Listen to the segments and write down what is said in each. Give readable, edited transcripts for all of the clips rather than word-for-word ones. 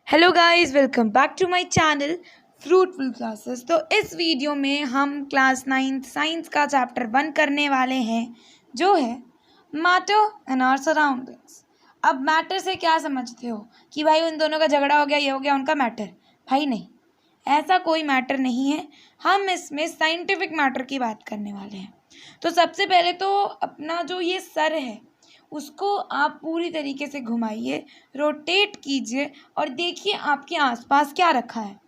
Hello guys, welcome back to my channel fruitful classes. तो इस video में हम क्लास 9 साइंस का चैप्टर 1 करने वाले हैं, जो है मैटर एंड आवर सराउंडिंग्स। अब मैटर से क्या समझते हो कि भाई उन दोनों का झगड़ा हो गया, ये हो गया उनका मैटर? भाई नहीं, ऐसा कोई मैटर नहीं है। हम इसमें साइंटिफिक मैटर की बात करने वाले हैं। तो सबसे पहले तो अपना जो ये सर है उसको आप पूरी तरीके से घुमाइए, रोटेट कीजिए और देखिए आपके आसपास क्या रखा है।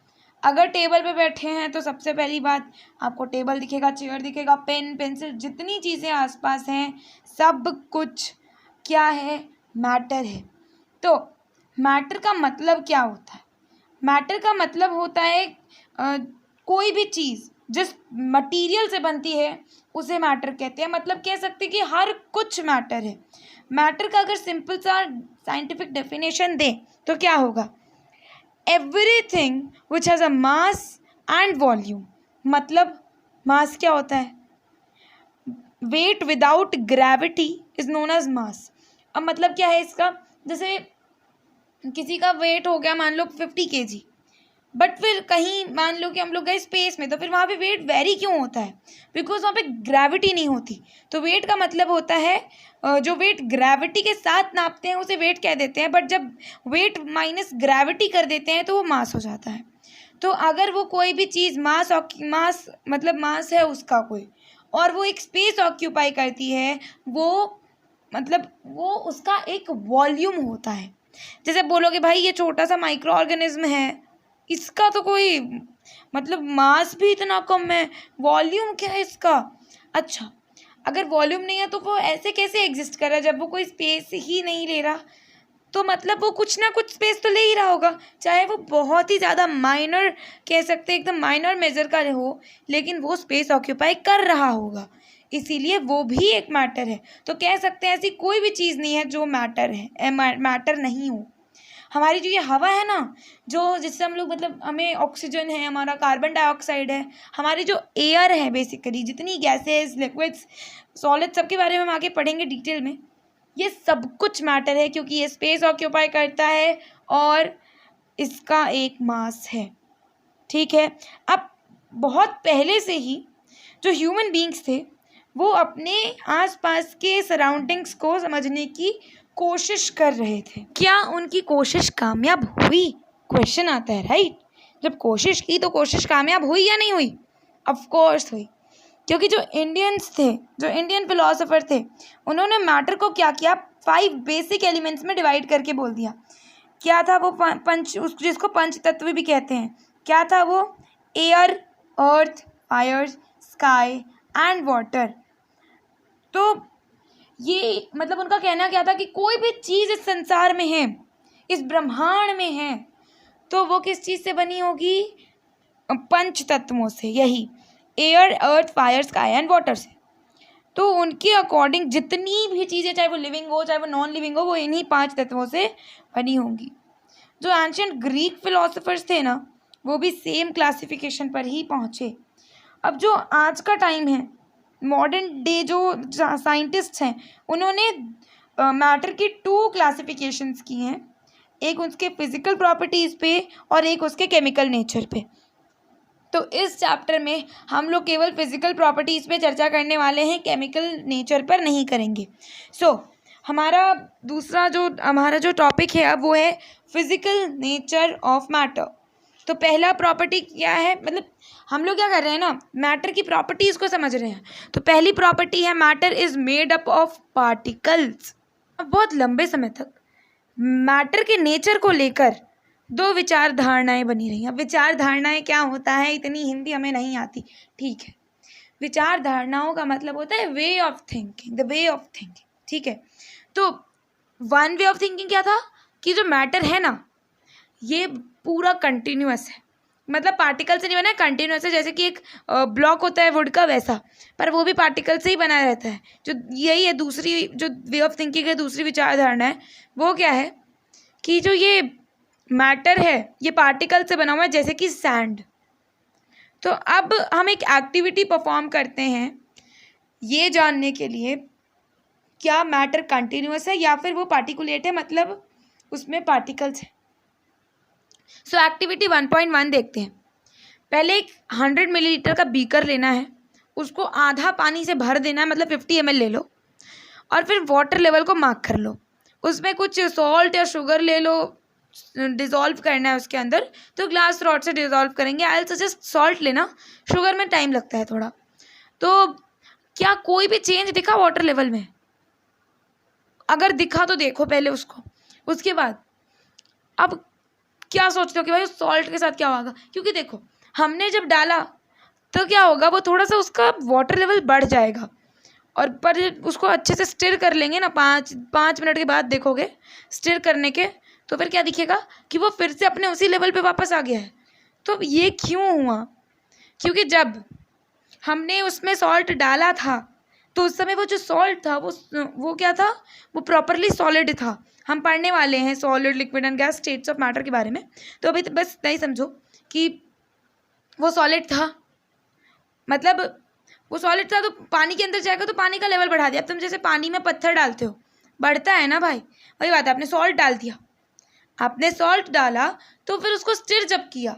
अगर टेबल पे बैठे हैं तो सबसे पहली बात आपको टेबल दिखेगा, चेयर दिखेगा, पेन पेंसिल, जितनी चीज़ें आसपास हैं सब कुछ क्या है, मैटर है। तो मैटर का मतलब क्या होता है? मैटर का मतलब होता है कोई भी चीज़ जिस मटेरियल से बनती है उसे मैटर कहते हैं। मतलब कह सकते हैं कि हर कुछ मैटर है। मैटर का अगर सिंपल सा साइंटिफिक डेफिनेशन दें तो क्या होगा? Everything which has a mass and volume. मतलब मास क्या होता है? Weight without gravity is known as mass. अब मतलब क्या है इसका? जैसे किसी का वेट हो गया मान लो 50 kg, बट फिर कहीं मान लो कि हम लोग गए स्पेस में, तो फिर वहाँ पे वेट वेरी क्यों होता है? बिकॉज वहाँ पे ग्रेविटी नहीं होती। तो वेट का मतलब होता है जो वेट ग्रेविटी के साथ नापते हैं उसे वेट कह देते हैं, बट जब वेट माइनस ग्रेविटी कर देते हैं तो वो मास हो जाता है। तो अगर वो कोई भी चीज़ मास मतलब मास है उसका कोई, और वो एक स्पेस ऑक्यूपाई करती है, वो मतलब वो उसका एक वॉल्यूम होता है। जैसे बोलोगे भाई ये छोटा सा माइक्रो ऑर्गेनिज्म है, इसका तो कोई मतलब मास भी इतना कम है, वॉल्यूम क्या है इसका? अच्छा, अगर वॉल्यूम नहीं है तो वो ऐसे कैसे एग्जिस्ट कर रहा है जब वो कोई स्पेस ही नहीं ले रहा? तो मतलब वो कुछ ना कुछ स्पेस तो ले ही रहा होगा, चाहे वो बहुत ही ज़्यादा माइनर कह सकते हैं, एकदम माइनर मेजर का हो, लेकिन वो स्पेस ऑक्यूपाई कर रहा होगा, इसीलिए वो भी एक मैटर है। तो कह सकते हैं ऐसी कोई भी चीज़ नहीं है जो मैटर है, मैटर नहीं हो। हमारी जो ये हवा है ना, जो जिससे हम लोग मतलब हमें ऑक्सीजन है, हमारा कार्बन डाइऑक्साइड है, हमारी जो एयर है, बेसिकली जितनी गैसेस, लिक्विड्स, सॉलिड, सबके बारे में हम आगे पढ़ेंगे डिटेल में। ये सब कुछ मैटर है क्योंकि ये स्पेस ऑक्यूपाई करता है और इसका एक मास है। ठीक है। अब बहुत पहले से ही जो ह्यूमन बींग्स थे वो अपने आसपास के सराउंडिंग्स को समझने की कोशिश कर रहे थे। क्या उनकी कोशिश कामयाब हुई? क्वेश्चन आता है, राइट? जब कोशिश की तो कोशिश कामयाब हुई या नहीं हुई? ऑफ कोर्स हुई, क्योंकि जो इंडियंस थे, जो इंडियन फिलोसोफर थे, उन्होंने मैटर को क्या किया, 5 बेसिक एलिमेंट्स में डिवाइड करके बोल दिया। क्या था वो? जिसको पंच तत्व भी कहते हैं। क्या था वो? Air, earth, fire, sky and water. तो ये मतलब उनका कहना क्या था कि कोई भी चीज़ इस संसार में है, इस ब्रह्मांड में है, तो वो किस चीज़ से बनी होगी? पंच तत्वों से, यही air, earth, fire, sky and water से। तो उनके अकॉर्डिंग जितनी भी चीज़ें, चाहे वो लिविंग हो चाहे वो नॉन लिविंग हो, वो इन्हीं 5 तत्वों से बनी होंगी। जो एंशियंट ग्रीक फिलोसोफर्स थे ना, वो भी सेम क्लासिफिकेशन पर ही पहुँचे। अब जो आज का टाइम है, मॉडर्न डे जो साइंटिस्ट्स हैं, उन्होंने मैटर की 2 क्लासिफिकेशंस की हैं, एक उसके फिजिकल प्रॉपर्टीज़ पे और एक उसके केमिकल नेचर पे। तो इस चैप्टर में हम लोग केवल फिजिकल प्रॉपर्टीज़ पे चर्चा करने वाले हैं, केमिकल नेचर पर नहीं करेंगे। हमारा जो टॉपिक है अब वो है फिजिकल नेचर ऑफ मैटर। तो पहला प्रॉपर्टी क्या है, मतलब हम लोग क्या कर रहे हैं ना, मैटर की प्रॉपर्टीज़ को समझ रहे हैं। तो पहली प्रॉपर्टी है matter is made up of particles. अब बहुत लंबे समय तक मैटर के नेचर को लेकर 2 विचार धारणाएँ बनी रही। अब विचार धारणाएँ क्या होता है, इतनी हिंदी हमें नहीं आती, ठीक है। विचार धारणाओं का मतलब होता है way of thinking, the way of thinking, ठीक है। तो वन वे ऑफ थिंकिंग क्या था कि जो मैटर है ना, ये पूरा कंटिन्यूअस है, मतलब पार्टिकल से नहीं बना है, कंटिन्यूअस है। जैसे कि एक ब्लॉक होता है वुड का, वैसा, पर वो भी पार्टिकल से ही बना रहता है। जो यही है दूसरी जो वे ऑफ थिंकिंग है, दूसरी विचारधारणा है, वो क्या है कि जो ये मैटर है ये पार्टिकल से बना हुआ है, जैसे कि सैंड। तो अब हम एक एक्टिविटी परफॉर्म करते हैं ये जानने के लिए क्या मैटर कंटिन्यूअस है या फिर वो पार्टिकुलेट है, मतलब उसमें पार्टिकल्स है। सो एक्टिविटी 1.1 देखते हैं। पहले एक 100 मिलीलीटर का बीकर लेना है, उसको आधा पानी से भर देना है, मतलब 50 ml ले लो, और फिर वाटर लेवल को मार्क कर लो। उसमें कुछ सॉल्ट या शुगर ले लो, डिज़ोल्व करना है उसके अंदर, तो ग्लास रॉड से डिज़ोल्व करेंगे। आई विल सजेस्ट सॉल्ट लेना, शुगर में टाइम लगता है थोड़ा। तो क्या कोई भी चेंज दिखा वाटर लेवल में? अगर दिखा तो देखो पहले उसको, उसके बाद अब क्या सोचते हो कि भाई सॉल्ट के साथ क्या होगा? क्योंकि देखो हमने जब डाला तो क्या होगा, वो थोड़ा सा उसका वाटर लेवल बढ़ जाएगा, और पर उसको अच्छे से स्टिर कर लेंगे ना, 5 मिनट के बाद देखोगे स्टिर करने के, तो फिर क्या दिखेगा कि वो फिर से अपने उसी लेवल पे वापस आ गया है। तो ये क्यों हुआ? क्योंकि जब हमने उसमें सॉल्ट डाला था तो उस समय वो जो सॉल्ट था वो क्या था, वो प्रॉपरली सॉलिड था। हम पढ़ने वाले हैं solid, liquid and gas states of matter के बारे में, तो अभी तो बस नहीं समझो कि वो सॉलिड था, मतलब वो सॉलिड था तो पानी के अंदर जाएगा तो पानी का लेवल बढ़ा दिया। अब तुम जैसे पानी में पत्थर डालते हो, बढ़ता है ना भाई, वही बात है। आपने सॉल्ट डाल दिया, आपने सॉल्ट डाला तो फिर उसको स्टिर जब किया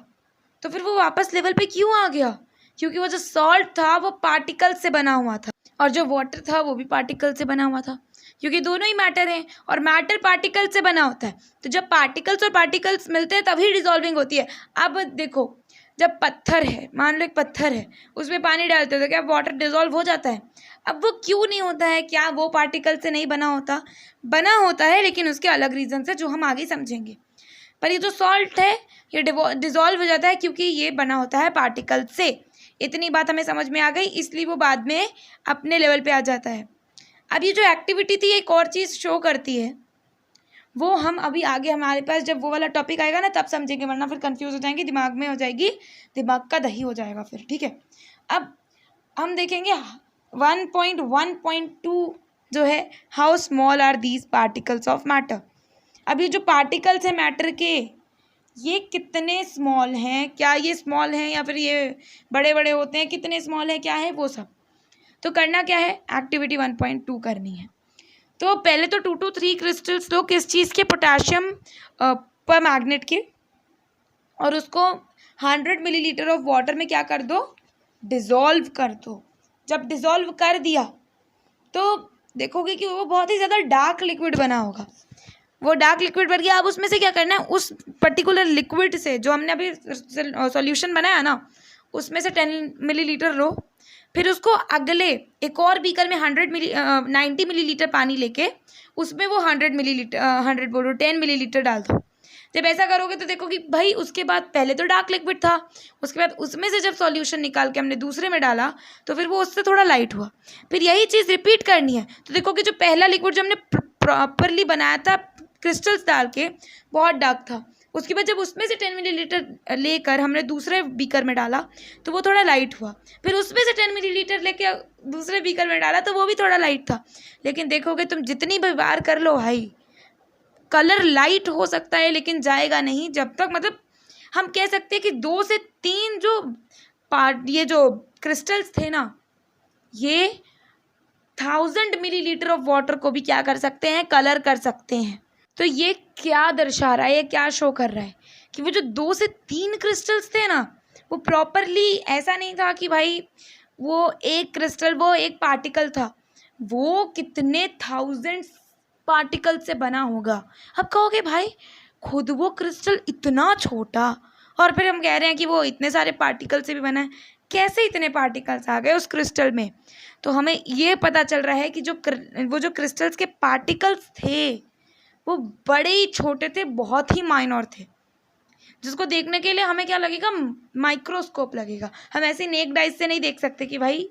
तो फिर वो वापस लेवल पे क्यों आ गया? क्योंकि वो जो सॉल्ट था वो पार्टिकल से बना हुआ था, और जो वाटर था वो भी पार्टिकल से बना हुआ था, क्योंकि दोनों ही मैटर हैं, और मैटर पार्टिकल से बना होता है। तो जब पार्टिकल्स और पार्टिकल्स मिलते हैं तभी डिसॉल्विंग होती है। अब देखो, जब पत्थर है, मान लो एक पत्थर है, उसमें पानी डालते हो तो क्या वाटर डिसॉल्व हो जाता है? अब वो क्यों नहीं होता है? क्या वो पार्टिकल से नहीं बना होता? बना होता है, लेकिन उसके अलग रीज़न से जो हम आगे समझेंगे। पर ये जो सॉल्ट है ये डिसॉल्व हो जाता है क्योंकि ये बना होता है पार्टिकल से। इतनी बात हमें समझ में आ गई, इसलिए वो बाद में अपने लेवल पे आ जाता है। अब ये जो एक्टिविटी थी एक और चीज़ शो करती है, वो हम अभी आगे हमारे पास जब वो वाला टॉपिक आएगा ना तब समझेंगे, वरना फिर कंफ्यूज हो जाएंगे, दिमाग में हो जाएगी, दिमाग का दही हो जाएगा फिर, ठीक है। अब हम देखेंगे 1.1.2 जो है, how small are these particles of matter. अब ये जो पार्टिकल्स हैं मैटर के, ये कितने स्मॉल हैं, क्या ये स्मॉल हैं या फिर ये बड़े बड़े होते हैं, कितने स्मॉल हैं, क्या है वो सब। तो करना क्या है, एक्टिविटी 1.2 करनी है। तो पहले तो 2 to 3 क्रिस्टल्स लो, किस चीज़ के, पोटाशियम पर मैग्नेट के, और उसको 100 मिलीलीटर ऑफ वाटर में क्या कर दो, डिज़ोल्व कर दो। जब डिज़ोल्व कर दिया तो देखोगे कि वो बहुत ही ज़्यादा डार्क लिक्विड बना होगा। वो डार्क लिक्विड बन गया। अब उसमें से क्या करना है, उस पर्टिकुलर लिक्विड से जो हमने अभी सॉल्यूशन बनाया ना, उसमें से 10 मिलीलीटर लो, फिर उसको अगले एक और बीकर में 90 मिलीलीटर पानी लेके उसमें वो 10 मिलीलीटर डाल दो। जब ऐसा करोगे तो देखो कि भाई उसके बाद पहले तो डार्क लिक्विड था, उसके बाद उसमें से जब सॉल्यूशन निकाल के हमने दूसरे में डाला तो फिर वो उससे थोड़ा लाइट हुआ। फिर यही चीज़ रिपीट करनी है। तो देखो कि जो पहला लिक्विड जो हमने प्रॉपरली बनाया था क्रिस्टल्स डाल के, बहुत डार्क था, उसके बाद जब उसमें से 10 मिलीलीटर लेकर हमने दूसरे बीकर में डाला तो वो थोड़ा लाइट हुआ। फिर उसमें से 10 मिलीलीटर लेके दूसरे बीकर में डाला तो वो भी थोड़ा लाइट था। लेकिन देखोगे तुम जितनी भी बार कर लो भाई, कलर लाइट हो सकता है लेकिन जाएगा नहीं जब तक, मतलब हम कह सकते हैं कि 2 से 3 जो ये जो क्रिस्टल्स थे ना, ये 1000 मिलीलीटर ऑफ वाटर को भी क्या कर सकते हैं, कलर कर सकते हैं। तो ये क्या दर्शा रहा है, ये क्या शो कर रहा है कि वो जो 2 से 3 क्रिस्टल्स थे ना, वो प्रॉपरली ऐसा नहीं था कि भाई वो एक क्रिस्टल, वो एक पार्टिकल था, वो कितने 1000 पार्टिकल से बना होगा। अब कहोगे भाई खुद वो क्रिस्टल इतना छोटा और फिर हम कह रहे हैं कि वो इतने सारे पार्टिकल से भी बना है, कैसे इतने पार्टिकल्स आ गए उस क्रिस्टल में? तो हमें ये पता चल रहा है कि वो जो क्रिस्टल्स के पार्टिकल्स थे वो बड़े ही छोटे थे, बहुत ही माइनर थे, जिसको देखने के लिए हमें क्या लगेगा, माइक्रोस्कोप लगेगा। हम ऐसे नेक्ड आइज से नहीं देख सकते कि भाई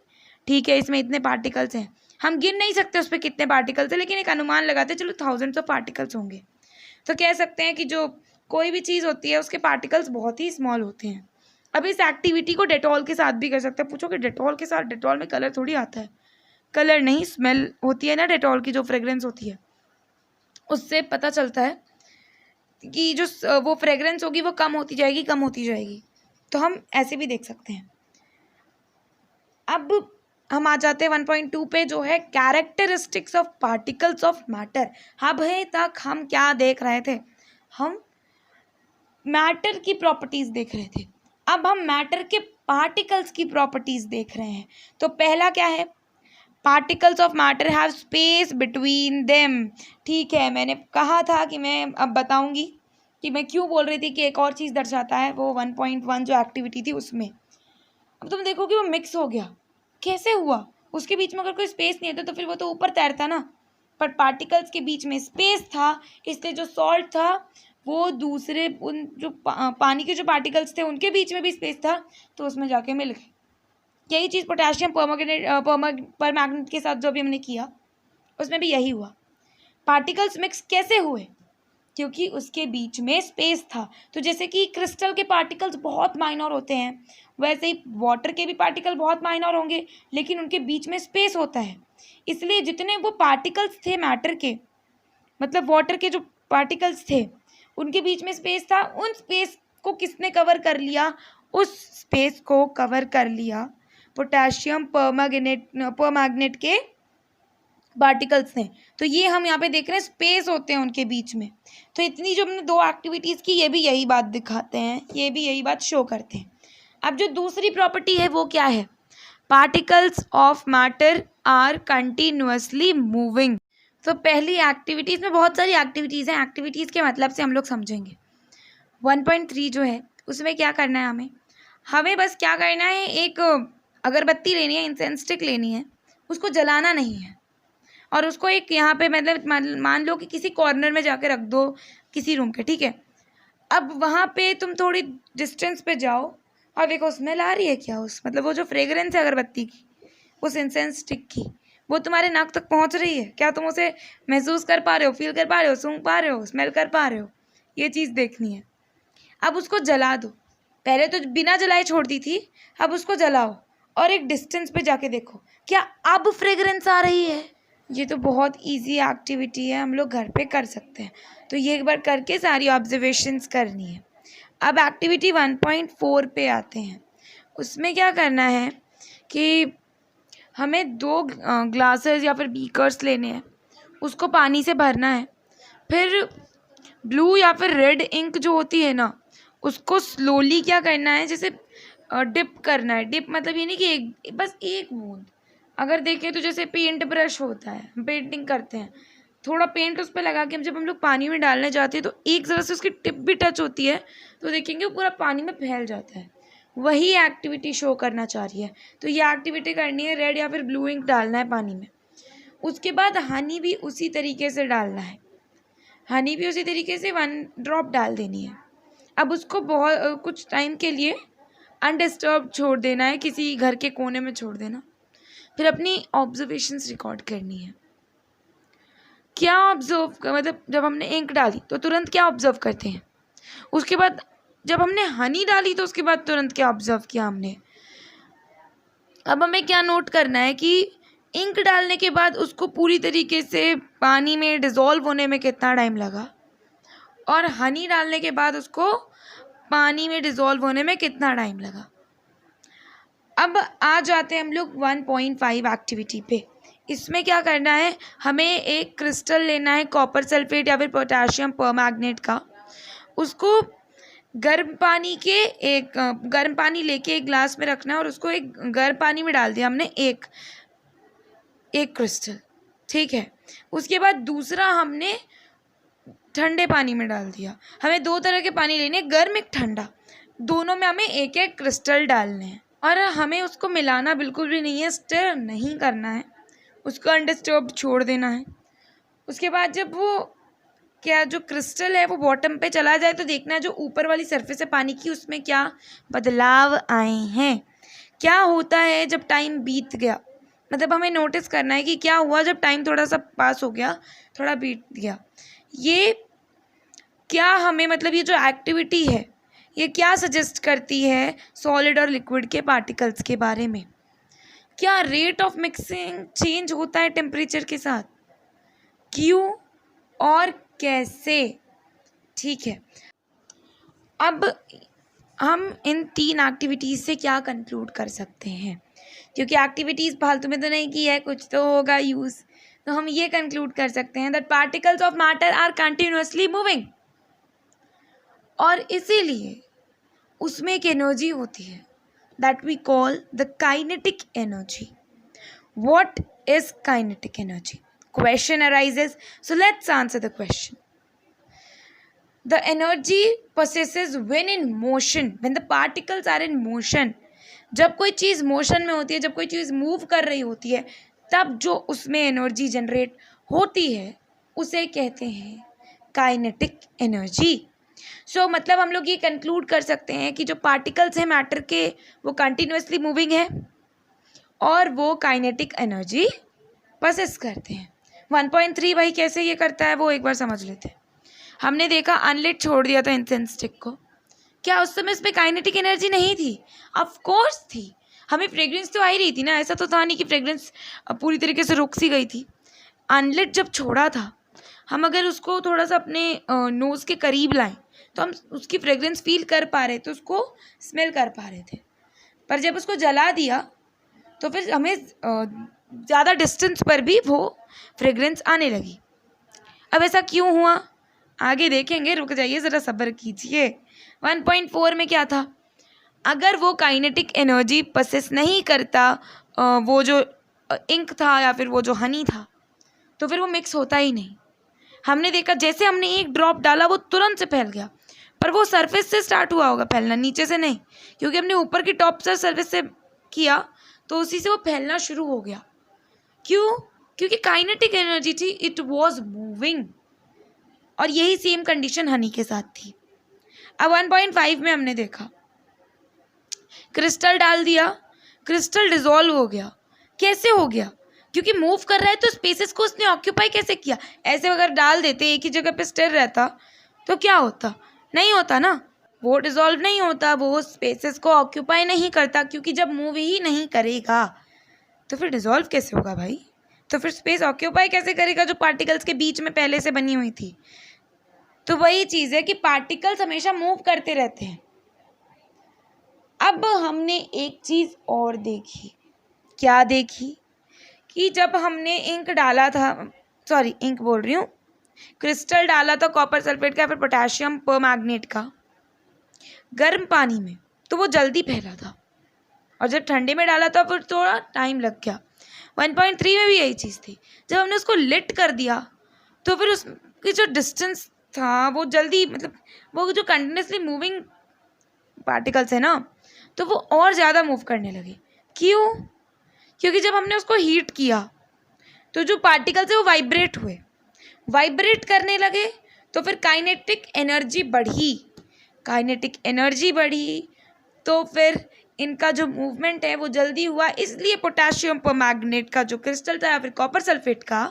ठीक है इसमें इतने पार्टिकल्स हैं, हम गिन नहीं सकते उस पर कितने पार्टिकल्स हैं, लेकिन एक अनुमान लगाते चलो 1000 ऑफ पार्टिकल्स होंगे। तो कह सकते हैं कि जो कोई भी चीज़ होती है उसके पार्टिकल्स बहुत ही स्मॉल होते हैं। अब इस एक्टिविटी को डेटॉल के साथ भी कर सकते हैं। पूछो कि डेटॉल के साथ, डेटॉल में कलर थोड़ी आता है, कलर नहीं, स्मेल होती है ना डेटॉल की, जो फ्रेग्रेंस होती है उससे पता चलता है कि जो वो फ्रेग्रेंस होगी वो कम होती जाएगी, कम होती जाएगी। तो हम ऐसे भी देख सकते हैं। अब हम आ जाते हैं 1.2 पे, जो है characteristics of particles of matter. अब तक हम क्या देख रहे थे, हम मैटर की प्रॉपर्टीज़ देख रहे थे, अब हम मैटर के पार्टिकल्स की प्रॉपर्टीज़ देख रहे हैं। तो पहला क्या है, particles of matter have space between them. ठीक है, मैंने कहा था कि मैं अब बताऊंगी कि मैं क्यों बोल रही थी कि एक और चीज़ दर्शाता है, वो 1.1 जो एक्टिविटी थी उसमें। अब तुम देखो कि वो मिक्स हो गया, कैसे हुआ? उसके बीच में अगर कोई स्पेस नहीं होता तो फिर वो तो ऊपर तैरता ना, पर पार्टिकल्स के बीच में स्पेस था, इसलिए जो सॉल्ट था वो दूसरे उन जो पानी के जो पार्टिकल्स थे उनके बीच में भी स्पेस था, तो उसमें जाके मिल गए। यही चीज़ पोटेशियम परमैंगनेट के साथ जो भी हमने किया उसमें भी यही हुआ। पार्टिकल्स मिक्स कैसे हुए? क्योंकि उसके बीच में स्पेस था। तो जैसे कि क्रिस्टल के पार्टिकल्स बहुत माइनर होते हैं, वैसे ही वाटर के भी पार्टिकल बहुत माइनर होंगे, लेकिन उनके बीच में स्पेस होता है। इसलिए जितने वो पार्टिकल्स थे मैटर के, मतलब वाटर के जो पार्टिकल्स थे उनके बीच में स्पेस था, उन स्पेस को किसने कवर कर लिया? उस स्पेस को कवर कर लिया पोटेशियम परमैंगनेट के पार्टिकल्स हैं। तो ये हम यहाँ पे देख रहे हैं, स्पेस होते हैं उनके बीच में। तो इतनी जो हमने दो एक्टिविटीज़ की, ये भी यही बात दिखाते हैं, ये भी यही बात शो करते हैं। अब जो दूसरी प्रॉपर्टी है वो क्या है? Particles of matter are continuously moving. तो पहली एक्टिविटीज़ में बहुत सारी एक्टिविटीज़ हैं, एक्टिविटीज़ के मतलब से हम लोग समझेंगे। 1.3 जो है उसमें क्या करना है, हमें बस क्या करना है, एक अगरबत्ती लेनी है, इंसेंस स्टिक लेनी है, उसको जलाना नहीं है, और उसको एक यहाँ पे मतलब मान लो कि किसी कॉर्नर में जाके रख दो किसी रूम के, ठीक है। अब वहाँ पे तुम थोड़ी डिस्टेंस पे जाओ और देखो स्मेल आ रही है क्या, उस मतलब वो जो फ्रेगरेंस है अगरबत्ती की, उस इंसेंस स्टिक की, वो तुम्हारे नाक तक पहुँच रही है क्या? तुम उसे महसूस कर पा रहे हो, फील कर पा रहे हो, सूंघ पा रहे हो, स्मेल कर पा रहे हो? ये चीज़ देखनी है। अब उसको जला दो, पहले तो बिना जलाए छोड़ती थी, अब उसको जलाओ और एक डिस्टेंस पे जाके देखो क्या अब फ्रेगरेंस आ रही है। ये तो बहुत इजी एक्टिविटी है, हम लोग घर पे कर सकते हैं। तो ये एक बार करके सारी ऑब्जर्वेशंस करनी है। अब एक्टिविटी 1.4 पे आते हैं। उसमें क्या करना है कि हमें 2 ग्लासेस या फिर बीकर्स लेने हैं, उसको पानी से भरना है, फिर ब्लू या फिर रेड इंक जो होती है ना, उसको स्लोली क्या करना है, जैसे डिप करना है। डिप मतलब ये नहीं कि एक बस एक बूंद, अगर देखें तो जैसे पेंट ब्रश होता है, हम पेंटिंग करते हैं, थोड़ा पेंट उस पर लगा के जब हम लोग पानी में डालने जाते हैं तो एक ज़रा से उसकी टिप भी टच होती है तो देखेंगे वो पूरा पानी में फैल जाता है। वही एक्टिविटी शो करना चाह रही है। तो ये एक्टिविटी करनी है, रेड या फिर ब्लू इंक डालना है पानी में। उसके बाद हनी भी उसी तरीके से डालना है, हनी भी उसी तरीके से 1 ड्रॉप डाल देनी है। अब उसको बहुत कुछ टाइम के लिए अनडिस्टर्ब छोड़ देना है, किसी घर के कोने में छोड़ देना। फिर अपनी ऑब्जर्वेशंस रिकॉर्ड करनी है। क्या ऑब्जर्व मतलब जब हमने इंक डाली तो तुरंत क्या ऑब्जर्व करते हैं, उसके बाद जब हमने हनी डाली तो उसके बाद तुरंत क्या ऑब्जर्व किया हमने। अब हमें क्या नोट करना है कि इंक डालने के बाद उसको पूरी तरीके से पानी में डिज़ोल्व होने में कितना टाइम लगा, और हनी डालने के बाद उसको पानी में डिज़ोल्व होने में कितना टाइम लगा। अब आ जाते हैं हम लोग 1.5 एक्टिविटी पे। इसमें क्या करना है, हमें एक क्रिस्टल लेना है कॉपर सल्फेट या फिर पोटेशियम परमैंगनेट का, उसको गर्म पानी लेके एक ग्लास में रखना है और उसको एक गर्म पानी में डाल दिया हमने एक क्रिस्टल, ठीक है। उसके बाद दूसरा हमने ठंडे पानी में डाल दिया। हमें 2 तरह के पानी लेने, गर्म एक ठंडा, दोनों में हमें एक एक क्रिस्टल डालने हैं और हमें उसको मिलाना बिल्कुल भी नहीं है, स्टर नहीं करना है, उसको अनडिस्टर्ब छोड़ देना है। उसके बाद जब वो क्या जो क्रिस्टल है वो बॉटम पे चला जाए तो देखना है जो ऊपर वाली सरफेस है पानी की उसमें क्या बदलाव आए हैं, क्या होता है जब टाइम बीत गया। मतलब हमें नोटिस करना है कि क्या हुआ जब टाइम थोड़ा सा पास हो गया, थोड़ा बीत गया। ये क्या हमें मतलब ये जो एक्टिविटी है ये क्या सजेस्ट करती है सॉलिड और लिक्विड के पार्टिकल्स के बारे में। क्या रेट ऑफ मिक्सिंग चेंज होता है टेम्परेचर के साथ, क्यों और कैसे, ठीक है। अब हम इन 3 एक्टिविटीज़ से क्या कंक्लूड कर सकते हैं, क्योंकि एक्टिविटीज़ फालतू में तो नहीं की है, कुछ तो होगा यूज़, तो हम ये कंक्लूड कर सकते हैं that particles of matter are continuously moving. और इसीलिए उसमें एक एनर्जी होती है that we call the kinetic energy. What is kinetic energy? Question arises. So let's answer the question. The energy possesses when in motion, when the particles are in motion. जब कोई चीज़ motion में होती है, जब कोई चीज़ move कर रही होती है, तब जो उसमें एनर्जी जनरेट होती है उसे कहते हैं काइनेटिक एनर्जी. सो मतलब हम लोग ये कंक्लूड कर सकते हैं कि जो पार्टिकल्स हैं मैटर के वो कंटिन्यूसली मूविंग है और वो काइनेटिक एनर्जी पसेस करते हैं. 1.3 भाई कैसे ये करता है वो एक बार समझ लेते हैं. हमने देखा अनलिट छोड़ दिया था इंसेंस स्टिक को. क्या उस समय इसमें काइनेटिक एनर्जी नहीं थी? ऑफ कोर्स थी. हमें फ्रेग्रेंस तो आ ही रही थी ना, ऐसा तो था नहीं कि फ्रेग्रेंस पूरी तरीके से रुक सी गई थी. अनलिट जब छोड़ा था, हम अगर उसको थोड़ा सा अपने नोज़ के करीब लाएं तो हम उसकी फ्रेग्रेंस फील कर पा रहे थे, उसको स्मेल कर पा रहे थे. पर जब उसको जला दिया तो फिर हमें ज़्यादा डिस्टेंस पर भी वो फ्रेग्रेंस आने लगी. अब ऐसा क्यों हुआ आगे देखेंगे, रुक जाइए ज़रा सब्र कीजिए. 1.4 में क्या था? अगर वो काइनेटिक एनर्जी पसेस नहीं करता वो जो इंक था या फिर वो जो हनी था, तो फिर वो मिक्स होता ही नहीं. हमने देखा जैसे हमने एक ड्रॉप डाला वो तुरंत से फैल गया, पर वो सरफेस से स्टार्ट हुआ होगा फैलना, नीचे से नहीं, क्योंकि हमने ऊपर की टॉप से सरफेस से किया तो उसी से वो फैलना शुरू हो गया. क्यों? क्योंकि काइनेटिक एनर्जी थी, इट वाज मूविंग. और यही सेम कंडीशन हनी के साथ थी. अब 1.5 में हमने देखा क्रिस्टल डाल दिया, क्रिस्टल डिसॉल्व हो गया. कैसे हो गया? क्योंकि मूव कर रहा है तो स्पेसेस को उसने ऑक्यूपाई कैसे किया? ऐसे अगर डाल देते एक ही जगह पे स्थिर रहता तो क्या होता? नहीं होता ना, वो डिसॉल्व नहीं होता, वो स्पेसेस को ऑक्यूपाई नहीं करता. क्योंकि जब मूव ही नहीं करेगा तो फिर डिसॉल्व कैसे होगा भाई? तो फिर स्पेस ऑक्यूपाई कैसे करेगा जो पार्टिकल्स के बीच में पहले से बनी हुई थी? तो वही चीज़ है कि पार्टिकल्स हमेशा मूव करते रहते हैं. अब हमने एक चीज़ और देखी. क्या देखी? कि जब हमने इंक डाला था, सॉरी इंक बोल रही हूँ, क्रिस्टल डाला था कॉपर सल्फेट का या फिर पोटेशियम परमैंगनेट का गर्म पानी में, तो वो जल्दी फैला था. और जब ठंडे में डाला था फिर थोड़ा टाइम लग गया. 1.3 में भी यही चीज़ थी. जब हमने उसको लिट कर दिया तो फिर उसकी जो डिस्टेंस था वो जल्दी, मतलब वो जो कंटिन्यूसली मूविंग पार्टिकल्स है ना, तो वो और ज़्यादा मूव करने लगे. क्यों? क्योंकि जब हमने उसको हीट किया तो जो पार्टिकल्स है वो वाइब्रेट हुए, वाइब्रेट करने लगे, तो फिर काइनेटिक एनर्जी बढ़ी. काइनेटिक एनर्जी बढ़ी तो फिर इनका जो मूवमेंट है वो जल्दी हुआ. इसलिए पोटेशियम परमैंगनेट का जो क्रिस्टल था या फिर कॉपर सल्फेट का,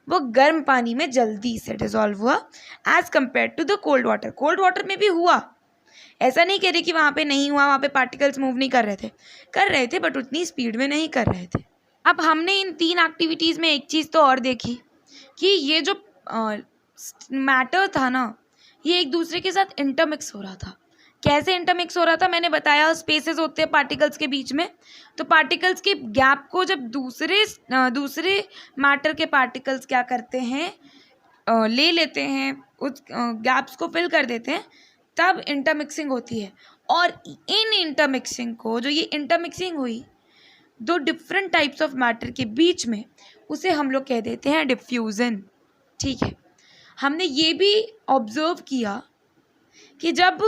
वो गर्म पानी में जल्दी से डिसॉल्व हुआ as compare to the cold water. Cold water में भी हुआ, ऐसा नहीं कह रही कि वहाँ पे नहीं हुआ, वहाँ पे पार्टिकल्स मूव नहीं कर रहे थे बट उतनी स्पीड में नहीं कर रहे थे. अब हमने इन 3 एक्टिविटीज़ में एक चीज़ तो और देखी कि ये जो मैटर था ना, ये एक दूसरे के साथ इंटरमिक्स हो रहा था. कैसे इंटरमिक्स हो रहा था? मैंने बताया स्पेसेस होते हैं पार्टिकल्स के बीच में, तो पार्टिकल्स के गैप को जब दूसरे मैटर के पार्टिकल्स क्या करते हैं, ले लेते हैं, उस गैप्स को फिल कर देते हैं, तब इंटरमिक्सिंग होती है. और इन इंटरमिक्सिंग को, जो ये इंटरमिक्सिंग हुई 2 डिफरेंट टाइप्स ऑफ मैटर के बीच में, उसे हम लोग कह देते हैं डिफ्यूज़न. ठीक है, हमने ये भी ऑब्जर्व किया कि जब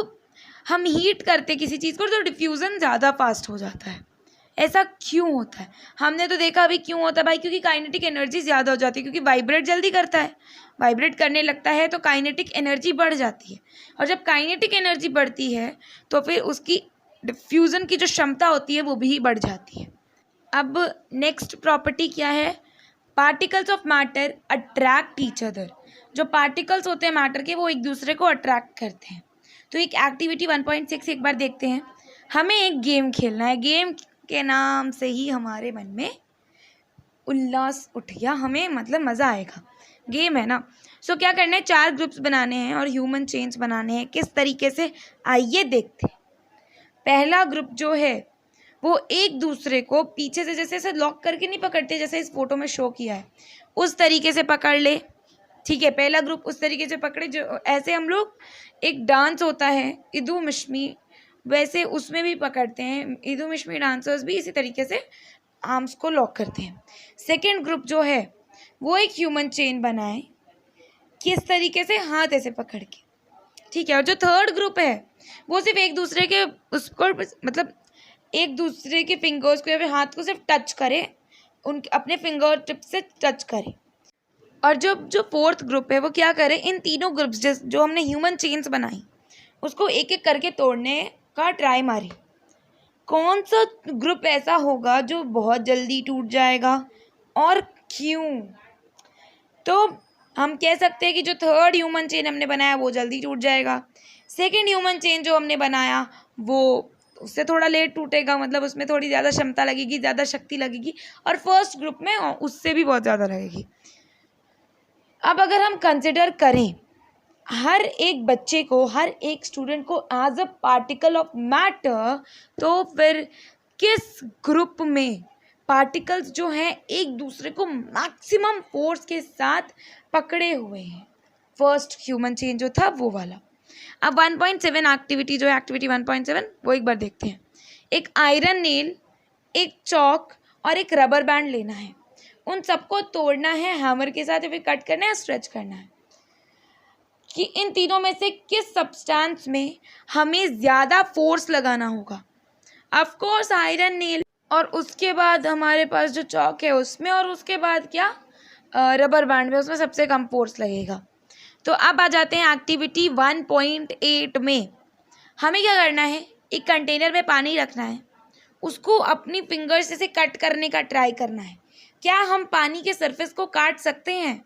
हम हीट करते किसी चीज़ को तो डिफ्यूज़न ज़्यादा फास्ट हो जाता है. ऐसा क्यों होता है? हमने तो देखा अभी क्यों होता है भाई, क्योंकि काइनेटिक एनर्जी ज़्यादा हो जाती है, क्योंकि वाइब्रेट जल्दी करता है, वाइब्रेट करने लगता है तो काइनेटिक एनर्जी बढ़ जाती है. और जब काइनेटिक एनर्जी बढ़ती है तो फिर उसकी डिफ्यूज़न की जो क्षमता होती है वो भी बढ़ जाती है. अब नेक्स्ट प्रॉपर्टी क्या है? Particles of matter attract each other. जो पार्टिकल्स होते हैं मैटर के वो एक दूसरे को अट्रैक्ट करते हैं. तो एक एक्टिविटी 1.6 एक बार देखते हैं. हमें एक गेम खेलना है. गेम के नाम से ही हमारे मन में उल्लास उठ गया, हमें मतलब मज़ा आएगा. गेम है ना, सो क्या करना है, 4 ग्रुप्स बनाने हैं और ह्यूमन चेन्स बनाने हैं. किस तरीके से, आइए देखते हैं. पहला ग्रुप जो है वो एक दूसरे को पीछे से जैसे ऐसे लॉक करके नहीं पकड़ते, जैसे इस फोटो में शो किया है, उस तरीके से पकड़ ले. ठीक है, पहला ग्रुप उस तरीके से पकड़े जो ऐसे हम लोग एक डांस होता है इदू मिश्मी, वैसे उसमें भी पकड़ते हैं। इदू मिश्मी डांसर्स भी इसी तरीके से आर्म्स को लॉक करते हैं। सेकेंड ग्रुप जो है वो एक ह्यूमन चेन बनाए, किस तरीके से, हाथ ऐसे पकड़ के, ठीक है। और जो थर्ड ग्रुप है वो सिर्फ एक दूसरे के उसको मतलब एक दूसरे के फिंगर्स को या फिर हाथ को सिर्फ टच करे, उनके अपने फिंगर टिप से टच करे। और जो फोर्थ ग्रुप है वो क्या करे, इन तीनों ग्रुप्स जो हमने ह्यूमन चेन्स बनाई उसको एक एक करके तोड़ने का ट्राई मारे। कौन सा ग्रुप ऐसा होगा जो बहुत जल्दी टूट जाएगा और क्यों? तो हम कह सकते हैं कि जो थर्ड ह्यूमन चेन हमने बनाया वो जल्दी टूट जाएगा। सेकेंड ह्यूमन चेन जो हमने बनाया वो उससे थोड़ा लेट टूटेगा, मतलब उसमें थोड़ी ज़्यादा क्षमता लगेगी, ज़्यादा शक्ति लगेगी। और फर्स्ट ग्रुप में उससे भी बहुत ज़्यादा लगेगी। अब अगर हम कंसिडर करें हर एक बच्चे को, हर एक स्टूडेंट को as a particle of matter, तो फिर किस ग्रुप में पार्टिकल्स जो हैं एक दूसरे को मैक्सिमम फोर्स के साथ पकड़े हुए हैं? फर्स्ट ह्यूमन चेन जो था वो वाला। अब 1.7 एक्टिविटी जो है, एक्टिविटी 1.7 वो एक बार देखते हैं। एक आयरन नेल, एक चौक और एक रबर बैंड लेना है। उन सबको तोड़ना है हैमर के साथ या फिर कट करना है, स्ट्रेच करना है कि इन तीनों में से किस सब्सटेंस में हमें ज़्यादा फोर्स लगाना होगा। ऑफ कोर्स आयरन नेल, और उसके बाद हमारे पास जो चौक है उसमें, और उसके बाद क्या, रबर बैंड में, उसमें सबसे कम फोर्स लगेगा। तो अब आ जाते हैं एक्टिविटी 1.8 में। हमें क्या करना है, एक कंटेनर में पानी रखना है, उसको अपनी फिंगर्स से कट करने का ट्राई करना है। क्या हम पानी के सरफेस को काट सकते हैं?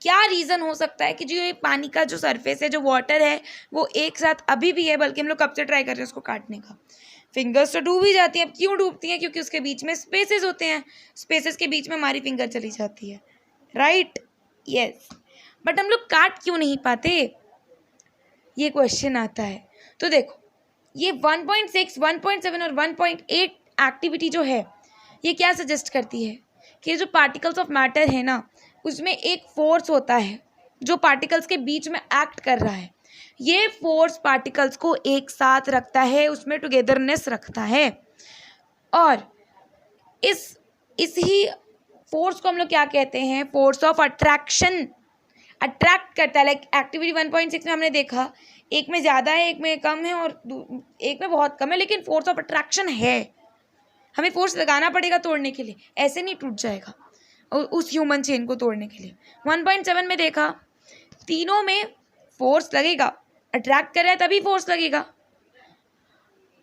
क्या रीज़न हो सकता है कि जो ये पानी का जो सरफेस है, जो वाटर है, वो एक साथ अभी भी है, बल्कि हम लोग कब से ट्राई कर रहे हैं उसको काटने का। फिंगर्स तो डूब ही जाती हैं। अब क्यों डूबती हैं? क्योंकि उसके बीच में स्पेसेस होते हैं, स्पेसेस के बीच में हमारी फिंगर चली जाती है, राइट? यस। बट हम लोग काट क्यों नहीं पाते, ये क्वेश्चन आता है। तो देखो, ये 1.6, 1.7 और 1.8 एक्टिविटी जो है ये क्या सजेस्ट करती है कि जो पार्टिकल्स ऑफ मैटर है ना, उसमें एक फोर्स होता है जो पार्टिकल्स के बीच में एक्ट कर रहा है। ये फोर्स पार्टिकल्स को एक साथ रखता है, उसमें टुगेदरनेस रखता है। और इस ही फोर्स को हम लोग क्या कहते हैं, फोर्स ऑफ अट्रैक्शन। अट्रैक्ट करता है। लाइक एक्टिविटी 1.6 में हमने देखा, एक में ज़्यादा है, एक में कम है और एक में बहुत कम है, लेकिन फोर्स ऑफ अट्रैक्शन है। हमें फोर्स लगाना पड़ेगा तोड़ने के लिए, ऐसे नहीं टूट जाएगा उस ह्यूमन चेन को तोड़ने के लिए। 1.7 में देखा, तीनों में फोर्स लगेगा, अट्रैक्ट कर रहा है तभी फोर्स लगेगा।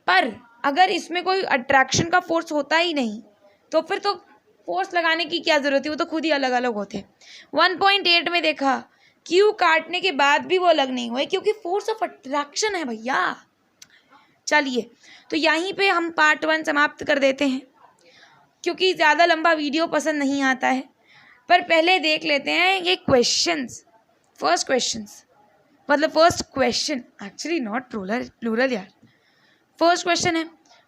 पर अगर इसमें कोई अट्रैक्शन का फोर्स होता ही नहीं तो फिर तो फोर्स लगाने की क्या ज़रूरत है, वो तो खुद ही अलग अलग होते। 1.8 में देखा, क्यू काटने के बाद भी वो अलग नहीं हुए क्योंकि फोर्स ऑफ अट्रैक्शन है भैया। चलिए, तो यहीं पे हम पार्ट 1 समाप्त कर देते हैं क्योंकि ज़्यादा लंबा वीडियो पसंद नहीं आता है। पर पहले देख लेते हैं ये questions. First question, actually not plural यार। फर्स्ट क्वेश्चन है,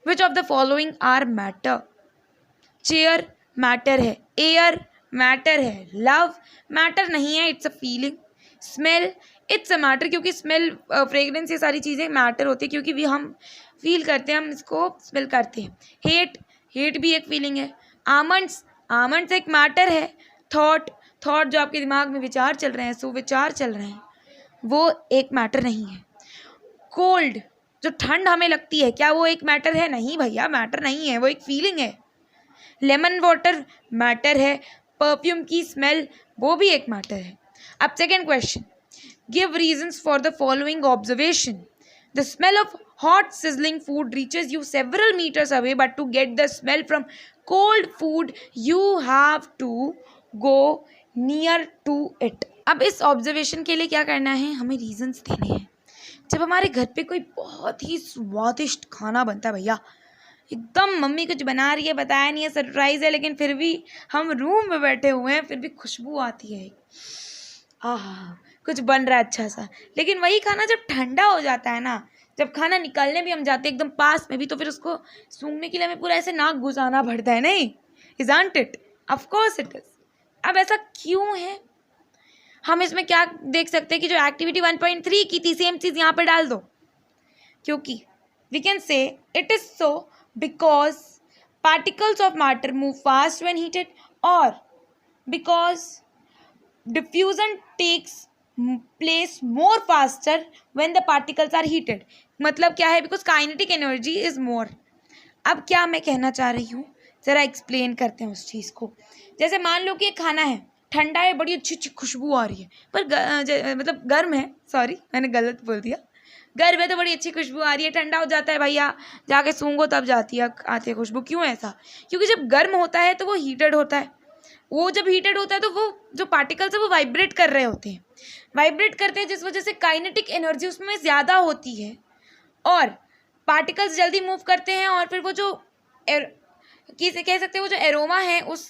which of the following are matter? Chair matter है, एयर मैटर है, लव मैटर नहीं है, it's a feeling. Smell it's a matter, क्योंकि स्मेल, फ्रेगरेंस, ये सारी चीज़ें मैटर होती है क्योंकि भी हम फील करते हैं, हम इसको स्मेल करते हैं। हेट भी एक फीलिंग है। आमंड्स एक मैटर है। थॉट जो आपके दिमाग में विचार चल रहे हैं, सुविचार चल रहे हैं, वो एक मैटर नहीं है। कोल्ड, जो ठंड हमें लगती है, क्या वो एक मैटर है? नहीं भैया, मैटर नहीं है, वो एक फीलिंग है। लेमन वाटर मैटर है। परफ्यूम की स्मेल, वो भी एक मैटर है। अब second question, give reasons for the following observation. The smell of hot sizzling food reaches you several meters away, but to get the smell from cold food you have to go near to it. अब इस observation के लिए क्या करना है, हमें reasons देने हैं। जब हमारे घर पे कोई बहुत ही स्वादिष्ट खाना बनता है भैया, एकदम मम्मी कुछ बना रही है, बताया नहीं है, सरप्राइज है, लेकिन फिर भी हम रूम में बैठे हुए हैं, फिर भी खुशबू आती है, आहा कुछ बन रहा है अच्छा सा। लेकिन वही खाना जब ठंडा हो जाता है ना, जब खाना निकलने भी हम जाते हैं एकदम पास में भी, तो फिर उसको सूंघने के लिए हमें पूरा ऐसे नाक घुसाना पड़ता है, नहीं? Isn't it? Of course it is. अब ऐसा क्यों है? हम इसमें क्या देख सकते हैं कि जो एक्टिविटी 1.3 की थी सेम चीज़ यहाँ पर डाल दो, क्योंकि we can say it is so because particles of matter move fast when heated, or because diffusion takes place more faster when the particles are heated. मतलब क्या है, because kinetic energy is more. अब क्या मैं कहना चाह रही हूँ, ज़रा एक्सप्लेन करते हैं उस चीज़ को। जैसे मान लो कि एक खाना है, ठंडा है, बड़ी अच्छी अच्छी खुशबू आ रही है, पर मतलब गर्म है, सॉरी मैंने गलत बोल दिया, गर्म है तो बड़ी अच्छी खुशबू आ रही है, ठंडा हो जाता है भैया जाके सूंघो तब आती है खुशबू। क्यों ऐसा? क्योंकि जब गर्म होता है तो वो हीटेड होता है, वो जब हीटेड होता है तो वो जो पार्टिकल्स है वो वाइब्रेट कर रहे होते हैं, वाइब्रेट करते हैं, जिस वजह से काइनेटिक एनर्जी उसमें ज़्यादा होती है और पार्टिकल्स जल्दी मूव करते हैं, और फिर वो जो कह सकते हैं वो जो एरोमा है उस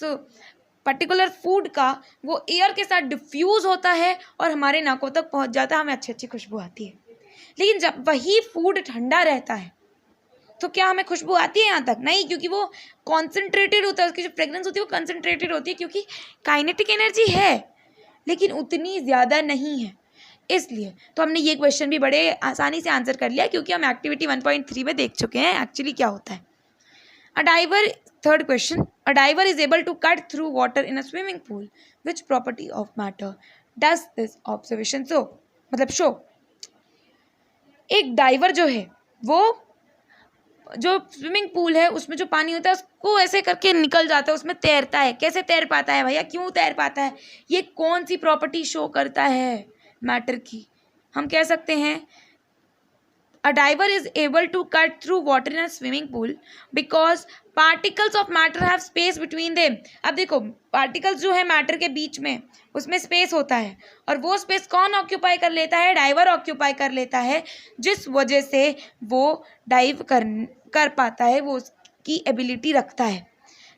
पर्टिकुलर फूड का, वो एयर के साथ डिफ्यूज़ होता है और हमारे नाकों तक पहुंच जाता है, हमें अच्छी अच्छी खुशबू आती है। लेकिन जब वही फूड ठंडा रहता है तो क्या हमें खुशबू आती है यहाँ तक? नहीं, क्योंकि वो कॉन्सेंट्रेटेड होता है, उसकी जो फ्रेगरेंस होती है वो कॉन्सेंट्रेटेड होती है, क्योंकि काइनेटिक एनर्जी है लेकिन उतनी ज़्यादा नहीं है। इसलिए तो हमने ये क्वेश्चन भी बड़े आसानी से आंसर कर लिया, क्योंकि हम एक्टिविटी 1.3 में देख चुके हैं एक्चुअली क्या होता है। A diver, third question, a diver is able to cut through water in a swimming pool, which property of matter does this observation show? मतलब शो, एक डाइवर जो है वो जो स्विमिंग पूल है उसमें जो पानी होता है उसको ऐसे करके निकल जाता है, उसमें तैरता है। कैसे तैर पाता है भैया, क्यों तैर पाता है, ये कौन सी प्रॉपर्टी शो करता है मैटर की? हम कह सकते हैं a diver is able to cut through water in a swimming pool because particles of matter have space between them. अब देखो पार्टिकल्स जो है मैटर के बीच में उसमें स्पेस होता है, और वो स्पेस कौन ऑक्यूपाई कर लेता है? डाइवर ऑक्यूपाई कर लेता है, जिस वजह से वो डाइव कर पाता है, वो उसकी एबिलिटी रखता है।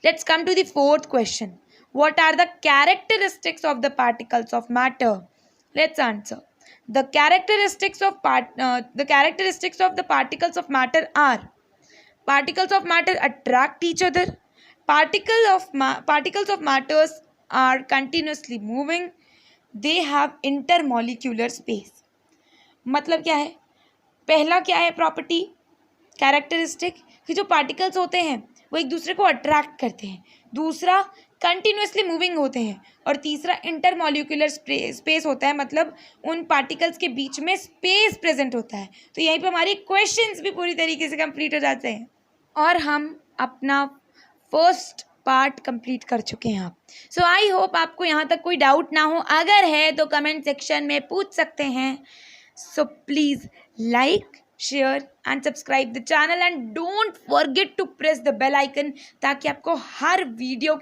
Let's come to the fourth question, what are the characteristics of the particles of matter? Let's answer. The characteristics of the particles of matter are: particles of matter attract each other, particles of matters are continuously moving, they have intermolecular space. मतलब क्या है? पहला क्या है property, characteristic, कि जो particles होते हैं वो एक दूसरे को अट्रैक्ट करते हैं, दूसरा कंटिन्यूसली मूविंग होते हैं, और तीसरा इंटरमॉलिक्यूलर स्पेस होता है, मतलब उन पार्टिकल्स के बीच में स्पेस प्रेजेंट होता है। तो यहीं पे हमारे क्वेश्चंस भी पूरी तरीके से कंप्लीट हो जाते हैं और हम अपना फर्स्ट पार्ट कंप्लीट कर चुके हैं आप। सो आई होप आपको यहाँ तक कोई डाउट ना हो, अगर है तो कमेंट सेक्शन में पूछ सकते हैं। So please like, share and subscribe the channel and don't forget to press the bell icon, ताकि आपको हर वीडियो की